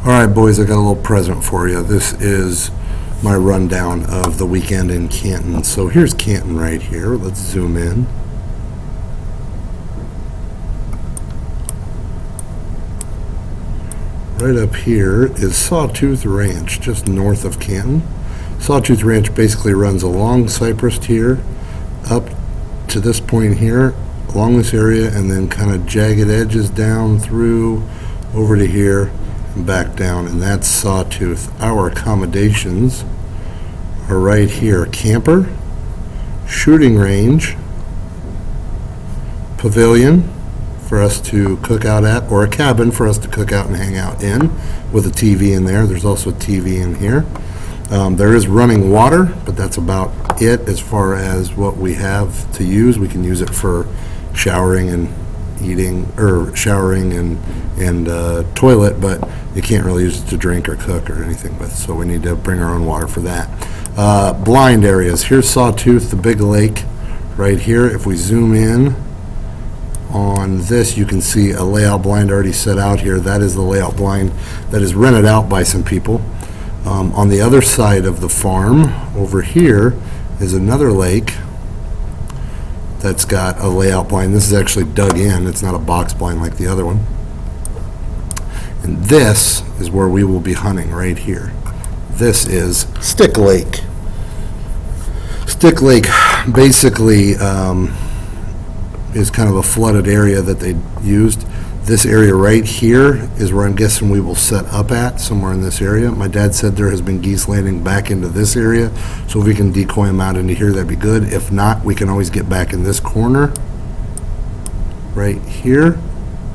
All right, boys, I got a little present for you. This is my rundown of the weekend in Canton. So here's Canton right here. Let's zoom in. Right up here is Sawtooth Ranch, just north of Canton. Sawtooth Ranch basically runs along Cypress here, up to this point here, along this area, and then kind of jagged edges down through, over to here, and back down, and that's Sawtooth. Our accommodations are right here: camper, shooting range, pavilion for us to cook out at, or a cabin for us to cook out and hang out in with a TV in there. There's also a TV in here. There is running water, but that's about it as far as what we have to use. We can use it for showering and eating, or showering and toilet, but you can't really use it to drink or cook or anything with, so we need to bring our own water for that. Blind areas. Here's Sawtooth, the big lake right here. If we zoom in on this, you can see a layout blind already set out here. That is the layout blind that is rented out by some people. On the other side of the farm, over here, is another lake that's got a layout blind. This is actually dug in. It's not a box blind like the other one. And this is where we will be hunting, right here. This is Stick Lake. Stick Lake basically is kind of a flooded area that they used. This area right here is where I'm guessing we will set up at, somewhere in this area. My dad said there has been geese landing back into this area, so if we can decoy them out into here, that'd be good. If not, we can always get back in this corner right here.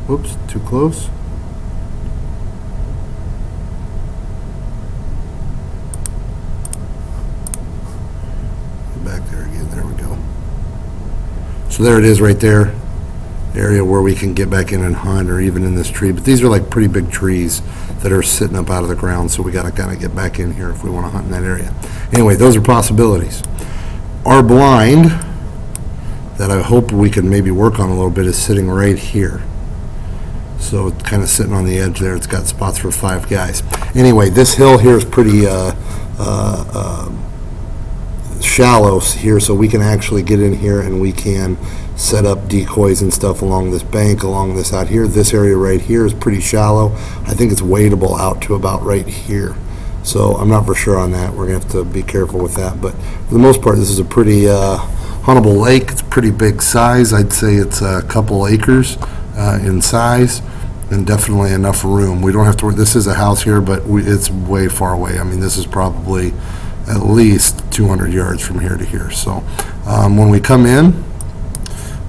Whoops, too close. Back there again, there we go. So there it is right there. Area where we can get back in and hunt, or even in this tree. But these are like pretty big trees that are sitting up out of the ground, so we got to kind of get back in here if we want to hunt in that area. Anyway, those are possibilities. Our blind that I hope we can maybe work on a little bit is sitting right here. So it's kind of sitting on the edge there. It's got spots for 5 guys. Anyway, this hill here is pretty shallow here, so we can actually get in here and we can set up decoys and stuff along this bank, along this out here. This area right here is pretty shallow. I think it's wadeable out to about right here. So I'm not for sure on that. We're gonna have to be careful with that. But for the most part, this is a pretty huntable lake. It's pretty big size. I'd say it's a couple acres in size, and definitely enough room. We don't have to worry. This is a house here, but it's way far away. I mean, this is probably at least 200 yards from here to here. So when we come in,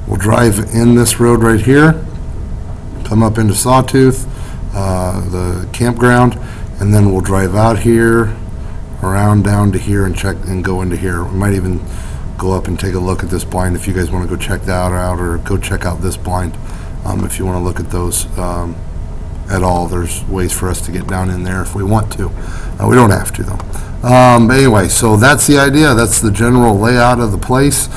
we'll drive in this road right here, come up into Sawtooth, the campground, and then we'll drive out here, around down to here, and check and go into here. We might even go up and take a look at this blind if you guys want to go check that out, or go check out this blind if you want to look at those at all. There's ways for us to get down in there if we want to. We don't have to, though. But anyway, so that's the idea. That's the general layout of the place.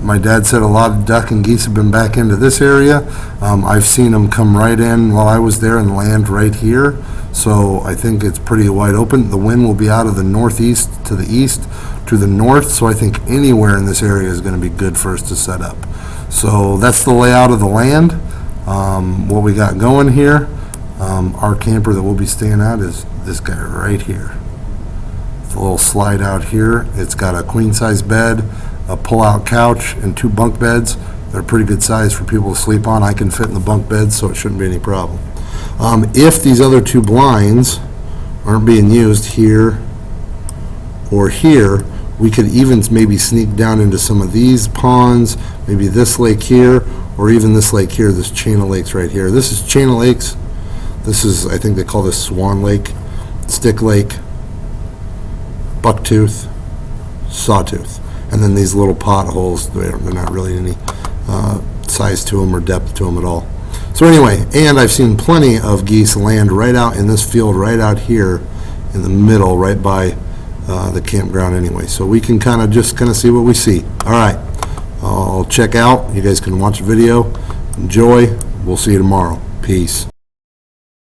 My dad said a lot of duck and geese have been back into this area. I've seen them come right in while I was there and land right here. So I think it's pretty wide open. The wind will be out of the northeast to the east to the north. So I think anywhere in this area is going to be good for us to set up. So that's the layout of the land. What we got going here. Our camper that we'll be staying at is this guy right here. It's a little slide out here. It's got a queen size bed, a pull-out couch, and 2 bunk beds. They're pretty good size for people to sleep on. I can fit in the bunk beds, so it shouldn't be any problem. If these other 2 blinds aren't being used here or here, we could even maybe sneak down into some of these ponds, maybe this lake here, or even this lake here, this chain of lakes right here. This is chain of lakes. This is, I think they call this Swan Lake, Stick Lake, Bucktooth, Sawtooth. And then these little potholes, they're not really any size to them or depth to them at all. So anyway, and I've seen plenty of geese land right out in this field, right out here in the middle, right by the campground anyway. So we can kind of see what we see. All right, I'll check out. You guys can watch the video. Enjoy. We'll see you tomorrow. Peace.